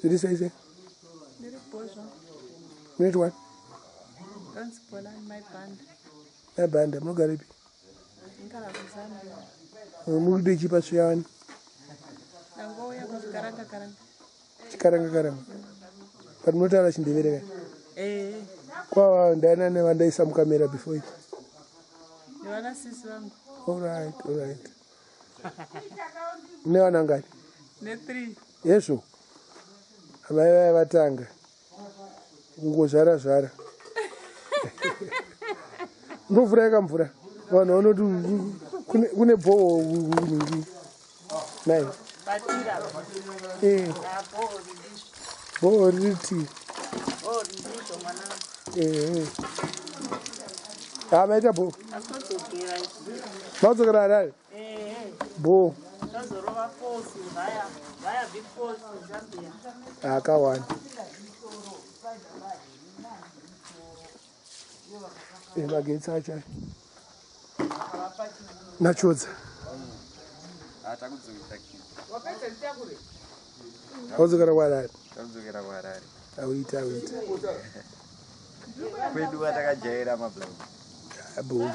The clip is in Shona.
Did you say? Minute one. Don't spoil my band. My band, I'm not going to be. I'm going to keep us young. Karanga. But not a rush in the video. Wow, and then I never did some camera before it. You want to see some? All right. No, Nangai. Three. Yes, so. I'm a tanga. Zara. No frega mfura. Wana ono tu kune bo nai. Batira. Bo riti. Oh, ndito mwana. Amaita bo. Akotokera. Mazokera dai. Bo. Tazorova force vaya big force Zambia. Akawana. Magetsi acha. Nachodza. Wadzokera kwaRarare. Awita. Kwedu atakajaira mablogo. Abo.